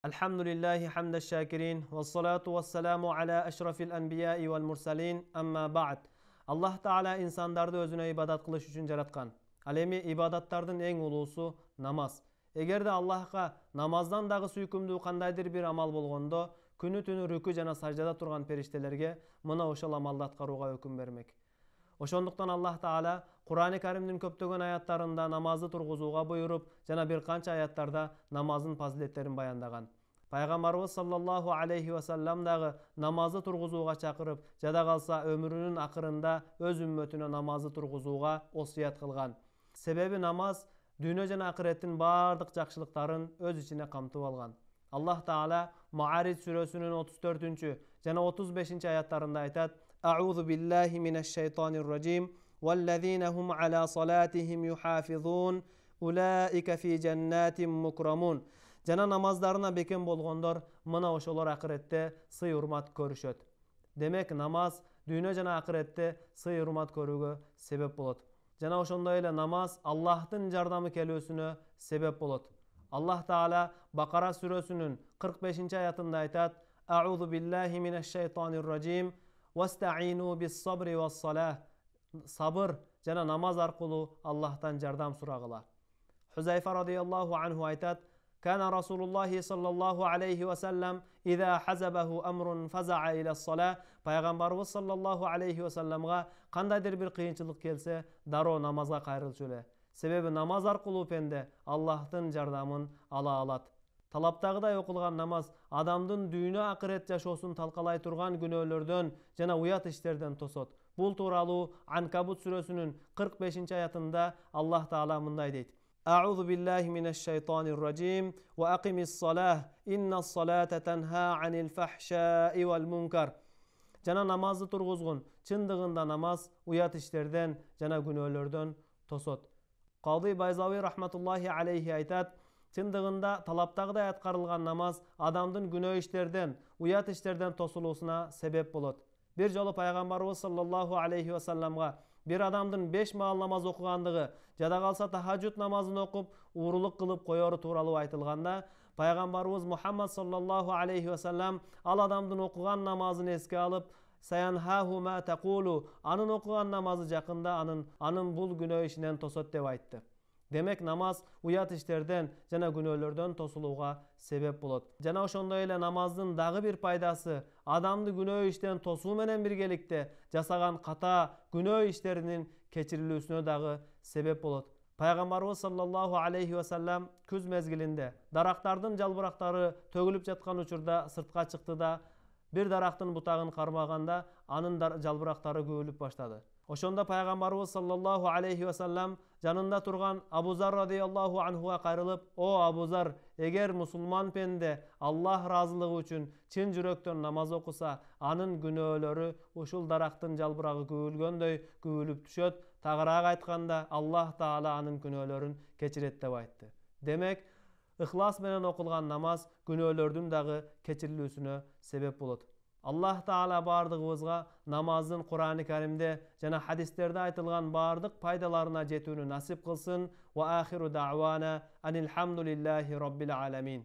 Elhamdülillahi hamdeş şakirin ve salatu ve selamu ala eşrafil enbiyai vel mursalin amma ba'd. Allah Teala insandardı özüne ibadat kılış üçün jaratkan. Al эми ibadattardын эң улуусу namaz. Эгерде Аллахка намаздан дагы сүйкүмдүү кандайдыр бир амал болгондо, күнү түнү рүкү жана саждада турган периштелерге мына ошол амалды аткарууга өкүм бермек. Ошондуктан Аллах Таала Кур'ан-ы Каримдин көптөгөн аяттарында намазды тургузууга буйруп, жана бир канча аяттарда намаздын фазилеттерин баяндаган. Пайгамбарыбыз саллаллаху алейхи ва саллям дагы намазды тургузууга чакырып, жада калса өмүрүнүн акырында өз үммөтүнө намазды тургузууга осуят кылган. Себеби намаз дүйнө жана акыреттин бардык жакшылыктарын өз ичине камтып алган. Аллах Таала Маарид сүрөсүнүн 34 жана 35 аяттарында айтат: А'удhu billahi mineşşeytanirracim vellezine hum ala salatihim yuhafizun ulaika fi cennetin mukramun. Жана намаздарына бекем болгондор мына ошолор акыретте сый урмат көрүшөт. Демек намаз дүйнө жана акыретте сый урмат көрүүгө себеп болот. Жана ошондой эле намаз Аллахтын жардамы келүүсүнө себеп болот. Аллах Таала Бакара сүрөсүнүн 45 аятында айтат: А'удhu billahi mineşşeytanirracim вастаину bis-sabri was-салah. Сабыр жана намаз аркылуу Аллахтан жардам сурагыла. Хузайфа радияллаху анху айтат: كان رسول الله صلى الله عليه وسلم إذا حزبه أمر فزع إلى الصلاة. Пайгамбарыбыз sallallahu aleyhi ve sellem'ga кандайдыр бир кыйынчылык келсе, дароо намазга кайрылчу эле. Себеби намаз аркылуу пенде Аллахтын жардамын ала алат. Талаптагыдай окулган намаз адамдын дүйнө акырет жашоосун талкалай турган күнөөлөрдөн жана уят иштерден тосот. Бул тууралуу Анкабут сүрөсүнүн 45 аятында Аллах Таала мындай дейт: أعوذ بالله من الشيطان الرجيم وأقم الصلاة إن الصلاة تنهى عن الفحشاء والمنكر. Жана намазды тургузгун. Чындыгында намаз уят иштерден жана күнөөлөрдөн тосот. Кади Байзави рахматуллахи алейхи айтат: чындыгында талаптагыдай аткарылган намаз адамдын күнөө иштерден, уят иштерден тосулуусуна себеп болот. Бир жолу Пайгамбарыбыз саллаллаху алейхи ва салламга bir адамдын 5 маал намаз окугандыгы, жада калса тахажжуд намазын окуп, уурулук кылып коеру тууралуу айтылганда, Пайгамбарыбыз Мухаммад саллаллаху алейхи ва саллям ал адамдын окуган намазын эске алып, саянхаху ма тaqulu, анын окуган намазы жакында анын бул күнөө ишинен тосот деп айтты. Демек намаз уят иштерден жана күнөөлөрдөн тосулууга себеп болот. Жана ошондой эле намаздын дагы бир пайдасы адамды күнөө иштен тосуу менен биргеликте жасаган ката күнөө иштеринин кечирилүүсүнө дагы себеп болот. Пайгамбарыбыз саллаллаху алейхи ва саллям күз мезгилинде дарактардын жалбырактары төгүлүп жаткан учурда сыртка чыкты да бир дарактын бутагын кармаганда анын жалбырактары көбүлүп баштады. Ошондо Пайгамбарыбыз саллаллаху алейхи ва саллям жанында турган Абу Зар радияллаху анхуга кайрылып: "О Абу Зар, эгер мусулман пенде Аллах ыраазылыгы үчүн чын жүрөктөн намаз окуса, анын күнөөлөрү ушул дарактын жалбырагы көбүлгөндөй көбүлүп түшөт. Тагыраак айтканда, Аллах Таала анын күнөөлөрүн кечирет" деп айтты. Демек, ыхлас менен окулган намаз күнөөлөрдүн дагы кечирилүүсүнө себеп болот. Аллах Таала бардыгыбызга намаздын Кур'ан-ы Каримде жана хадистерде айтылган бардык пайдаларына жетүүнү насип кылсын. Ва ахиру дa'wana anil hamdulillahi rabbil alamin.